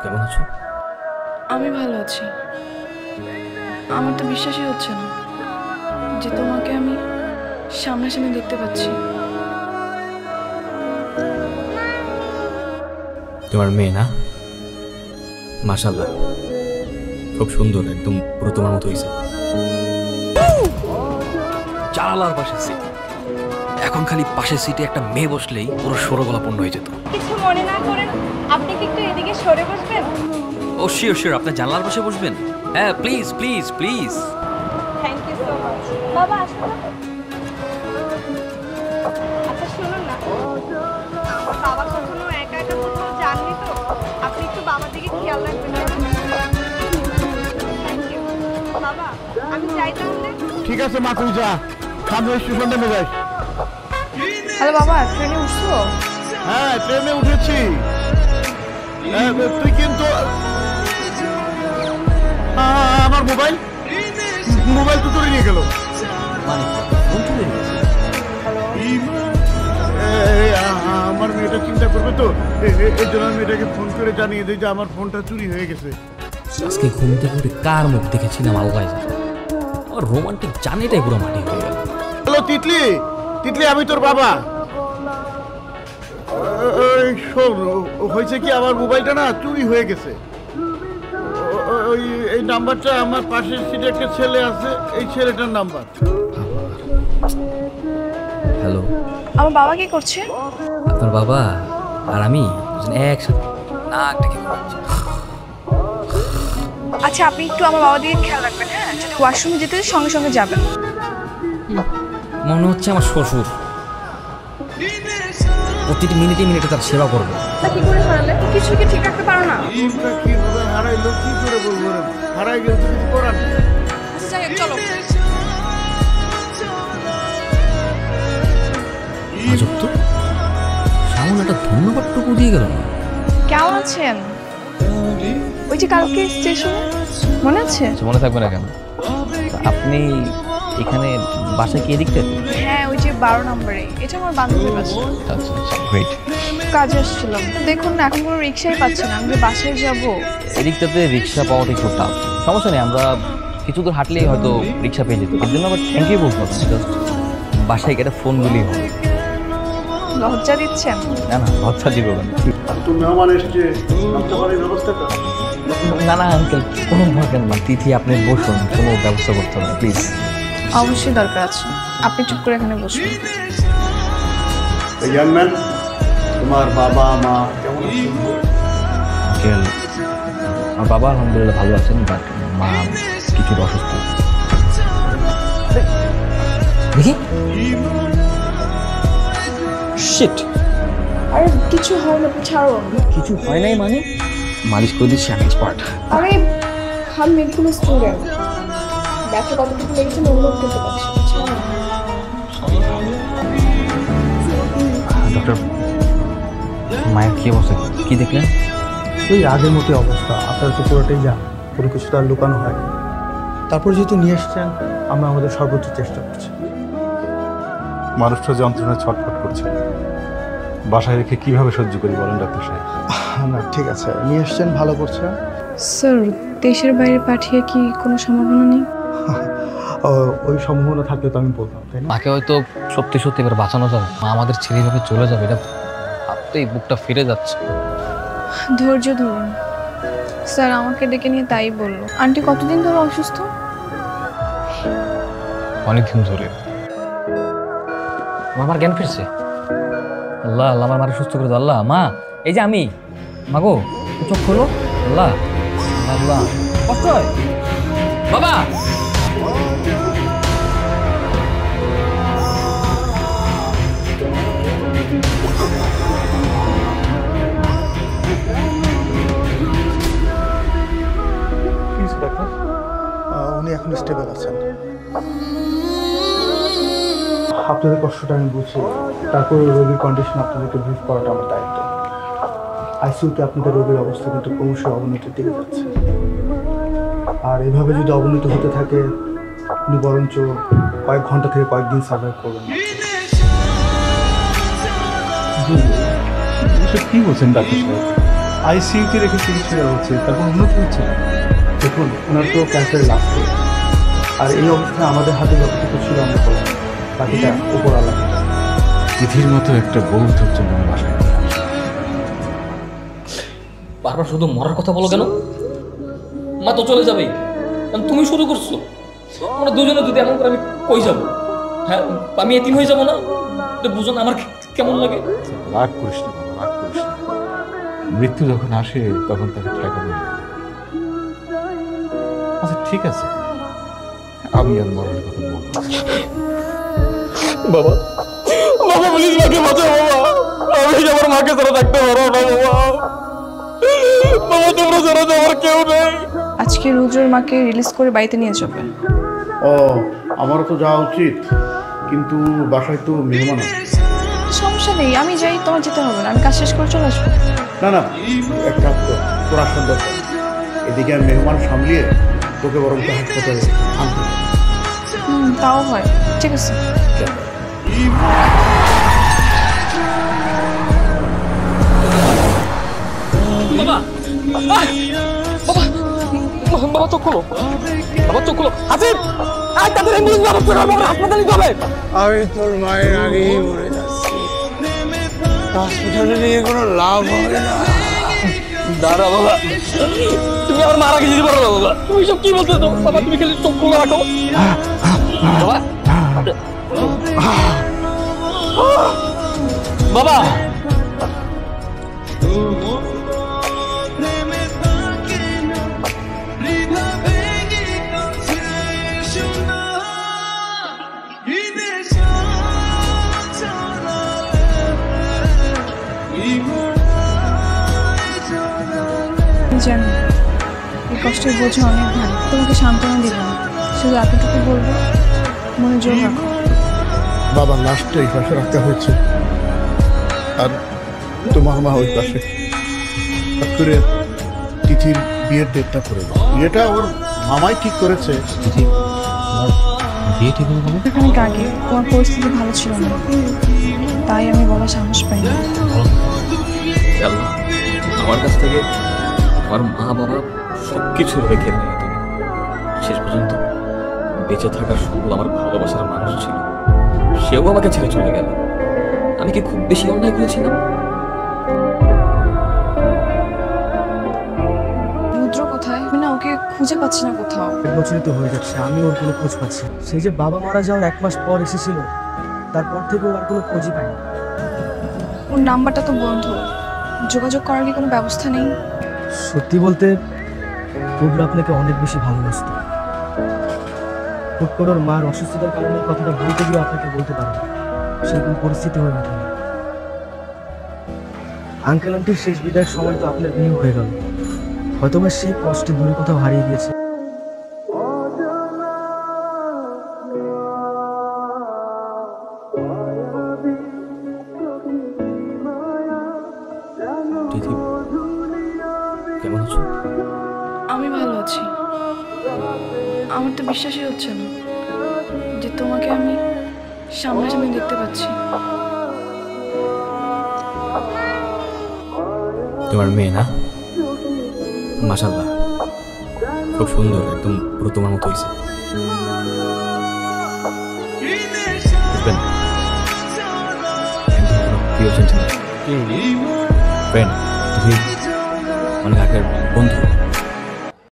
কেমন আছো? আমি ভালো আছি। আমার তো বিশ্বাসই হচ্ছে না যে তোমাকে আমি সামনাসামনি দেখতে পাচ্ছি। তোমার মেয়ে না? মাশাআল্লাহ, খুব সুন্দর, একদম পুরো তোমার মতো হয়েছে। জানালার পাশের সিট, এখন খালি পাশের সিটে একটা মেয়ে বসলেই পুরো সরগলা পূর্ণ হয়ে যেত। কিছু মনে না করেন, আপনি কি একটু এদিকে সরে বসবেন? ও শিওর শিওর, আপনার জানলার পাশে বসবেন? হ্যাঁ please please please. Thank you so much. বাবা আসুন। আচ্ছা শুনুন না, বাবা কখনো একা একা কোথাও যাননি তো, আপনি একটু বাবার দিকে খেয়াল রাখবেন। থ্যাংক ইউ বাবা, আমি যাই তাহলে। ঠিক আছে মা, তুই যা, সামনে স্টেশন নেমে যাই। হ্যালো বাবা, ট্রেনে উঠছো? হ্যাঁ ট্রেনে উঠেছি। তুই কিন্তু আমার মোবাইল তো চুরি নিয়ে গেল। আমার মেয়েটা চিন্তা করবে তো, এই জন্য আমি মেয়েটাকে ফোন করে জানিয়ে দিই যে আমার ফোনটা চুরি হয়ে গেছে। আজকে ঘুম থেকে উঠে কার মুখ দেখেছিলাম আল্লাহ জানে, আমার রোমান্টিক জার্নিটাই পুরো মাটি হয়ে গেল। হ্যালো তিতলি, তিতলি আমি তোর বাবা। শোন, হয়েছে কি, আমার মোবাইলটা না চুরি হয়ে গেছে। এই নাম্বারটা আমার পাশের সিটে একটা ছেলে আছে, এই ছেলেটার নাম্বার। হ্যালো, আমার বাবা কি করছে? আপনার বাবা আর আমি একসাথে নাকটা কি করছি। আচ্ছা আপনি একটু আমার বাবা দিকে খেয়াল রাখবেন, হ্যাঁ? যদি ওয়াশরুমে যেতে সঙ্গে সঙ্গে যাবেন। মনে হচ্ছে আমার শ্বশুর, প্রতিটি মিনিটে মিনিটে তার সেবা করবো। কি করে হারালে? কিছু কি ঠিক রাখতে পারো না? কিভাবে হারাইলো কি করে বলবো? হারাই গেলে তো কিছু করার নেই। আচ্ছা যাই হোক, চলো। আজব তো, সামনে একটা ধন্যবাদটুকু দিয়ে গেল না। কেমন আছেন? ওই যে কালকে স্টেশনে, মনে আছে? মনে থাকবে না কেন? আপনি এখানে বাসায় কি এদিকটা? হ্যাঁ ওই যে 12 নম্বরে, এটা আমার বান্ধবীর বাসা। আচ্ছা আচ্ছা, গ্রেট। কাজে আসছিলাম, দেখুন না এখন কোনো রিক্সাই পাচ্ছি না, আমি যে বাসায় যাবো। এদিকটাতে রিক্সা পাওয়াটা একটু টাফ। সমস্যা নেই, আমরা কিছু দূর হাঁটলেই হয়তো রিক্সা পেয়ে যেত। এর জন্য আবার থ্যাংক ইউ বলতে হবে, জাস্ট বাসায় গেলে ফোন দিলেই হবে। লজ্জা দিচ্ছেন? না না, লজ্জা দিব কেন? তুমি মেহমান এসছে, নাস্তা পানির ব্যবস্থাটা। না না আঙ্কেল, কোনো দরকার না। তিথি আপনি বসুন, কোনো ব্যবস্থা করতে হবে প্লিজ। অবশ্যই দরকার আছে, আপনি চুপ করে এখানে বসুন। ইয়াং ম্যান, তোমার বাবা মা কেমন আছেন? আঙ্কেল, আমার বাবা আলহামদুলিল্লাহ ভালো আছেন, বাট মা কিছুটা অসুস্থ। দেখি শিট, আরে কিছু হয় না, ছাড়ো। কিছু হয় নাই মানে? মালিশ করে দিচ্ছি, আমি এক্সপার্ট। আরে আমি মেডিকেল স্টুডেন্ট, ব্যথা কতটুকু লেগেছে অনুভব করতে পারছি। ডক্টর, মায়ের কি অবস্থা, কি দেখলেন? ওই আগের মতো অবস্থা, আপনার তো পুরোটাই যা, কোনো কিছু তো আর লুকানো হয়। তারপর যেহেতু নিয়ে এসছেন, আমরা আমাদের সর্বোচ্চ চেষ্টা করছি। মানুষটা যন্ত্রণায় ছটফট করছে, বাসায় রেখে কিভাবে সহ্য করি বলেন ডাক্তার সাহেব? না ঠিক আছে, নিয়ে এসছেন, ভালো করছেন। স্যার দেশের বাইরে পাঠিয়ে কি কোনো সম্ভাবনা নেই? ওই সম্ভাবনা থাকলে তো আমি বলতাম, তাই না? মাকে হয়তো সত্যি সত্যি এবার বাঁচানো যাবে। মা আমাদের ছেড়ে ভাবে চলে যাবে, এটা ভাবতেই বুকটা ফিরে যাচ্ছে। ধৈর্য ধরুন স্যার, আমাকে ডেকে নিয়ে তাই বললো। আন্টি কতদিন ধরে অসুস্থ? অনেকদিন ধরে। আমার জ্ঞান ফিরছে। আল্লাহ আল্লাহ, আমার মাকে সুস্থ করে দাও আল্লাহ। মা এই যে আমি, মাগো চোখ খোলো। আল্লাহ আল্লাহ, কষ্ট হয় বাবা। উনি এখন স্টেবল আছেন। আপনাদের কষ্টটা আমি বুঝি, তারপর রোগীর কন্ডিশন আপনাদেরকে ব্রিফ করাটা আমার দায়িত্ব। আইসিইউতে আপনাদের রোগীর অবস্থা কিন্তু ক্রমশ অবনতির দিকে যাচ্ছে, আর এভাবে যদি অবনতি হতে থাকে উনি বরঞ্চ কয়েক ঘন্টা থেকে কয়েকদিন সার্ভাইভ করবেন। এসব কি বলছেন ডাক্তার সাহেব? আইসিইউতে রেখে চিকিৎসা দেওয়া হচ্ছে, তারপর উন্নতি হচ্ছে না। দেখুন, ওনার তো ক্যান্সারের লাস্ট স্টেজ, আর এই অবস্থায় আমাদের হাতে যতটুকু ছিল আমরা করলাম, বাকিটা উপর আল্লাহ। তিথির মতো একটা বউর জন্য বাসায় নিয়ে আসা। বারবার শুধু মরার কথা বলো কেন? মা তো চলে যাবেই, কারণ তুমি শুরু করছো। আমরা দুজনে যদি এমন করে আমি কই যাবো? হ্যাঁ, আমি এতিম হয়ে যাবো না? বুঝো না আমার কেমন লাগে? রাগ করিস না বাবা, রাগ করিস না। মৃত্যু যখন আসে তখন তাকে ঠেকানো যায় না। আচ্ছা ঠিক আছে, আমি আর মরার কথা বলবো না। বাবা, বাবা প্লিজ মাকে বাঁচাও বাবা। আমি আমার মাকে ছাড়া থাকতে পারবো না বাবা। বাবা তোমরা ছাড়া তো আমার কেউ নেই। আজকে রুদ্রের মাকে রিলিজ করে বাড়িতে নিয়ে যাবে। ও, আমারও তো যাওয়া উচিত, কিন্তু বাসায় তো মেহমান আছে। সমস্যা নেই, আমি যাই, তোমার যেতে হবে না, আমি কাজ শেষ করে চলে আসবো। না না, এক কাজ কর, তোর আসার দরকার। এদিকে আর মেহমান সামলিয়ে তোকে বরং হাসপাতালে আনতে হবে। তাও হয়, ঠিক আছে। বাবা, বাবা, বাবা চোখ খোলো, বাবা চোখ খোলো। আসিফ, তাদের অ্যাম্বুলেন্স ব্যবস্থা করো, আমরা হাসপাতালে নিতে হবে। আমি তোর মায়ের আগেই মরে যাচ্ছি, হসপিটালে নিয়ে কোনো লাভ হবে না। দাঁড়া বাবা, তুমি আমার মারা গেছি পারো না বাবা। তুমি সব কি বলতে তো বাবা? তুমি খালি চোখ খুলে রাখো বাবা। বাবা জানি এই কষ্টের বোঝা অনেক ভারী, তোমাকে সান্ত্বনা দিব না, শুধু এতটুকু বলবো, মনে জোর রাখো। বাবার লাশটা এই পাশে রাখা হয়েছে, আর তোমার মা ওই পাশে। করে তিথির বিয়ের ডেটটা করে দাও। বিয়েটা ওর মামাই ঠিক করেছে। বিয়ে ঠিক হলো বাবা? অনেক আগে তোমার পরিস্থিতি ভালো ছিল না, তাই আমি বলার সাহস পাইনি। আল্লাহ আমার কাছ থেকে আমার মা বাবা সবকিছু রেখে নেয় তুমি। শেষ পর্যন্ত বেঁচে থাকার সকল আমার ভালোবাসার মানুষ ছিল, সেও আমাকে ছেড়ে চলে গেল। আমি কি খুব বেশি অন্যায় করেছিলাম? রুদ্র কোথায়? আমি না ওকে খুঁজে পাচ্ছি না কোথাও। 1 বছরই তো হয়ে যাচ্ছে, আমি ওর কোনো খোঁজ পাচ্ছি না। সেই যে বাবা মারা যাওয়ার 1 মাস পর এসেছিল, তারপর থেকে ওর আর কোনো খোঁজই পাইনি। ওর নাম্বারটা তো বন্ধ, যোগাযোগ করার কি কোনো ব্যবস্থা নেই? সত্যি বলতে রুদ্র আপনাকে অনেক বেশি ভালোবাসত। হুট করে ওর মার অসুস্থতার কারণে কথাটা বলতে গিয়ে আপনাকে বলতে পারেন, সেরকম পরিস্থিতি হয়ে ওঠে। আঙ্কেল আন্টির শেষ বিদায়ের সময় তো আপনার বিয়ে হয়ে গেল, হয়তো বা সেই কষ্টে দূরে কোথাও হারিয়ে গিয়েছে। তিথি কেমন আছো? আমি ভালো আছি। আমার তো বিশ্বাসই হচ্ছে না যে তোমাকে আমি সামনাসামনি দেখতে পাচ্ছি। তোমার মেয়ে না? মাশাআল্লাহ, খুব সুন্দর, একদম পুরো তোমার মতো হয়েছে। বুঝবেন, প্রিয় সেন্টিমেন্ট ফ্রেন্ড, তুমি অনেক আগের বন্ধু।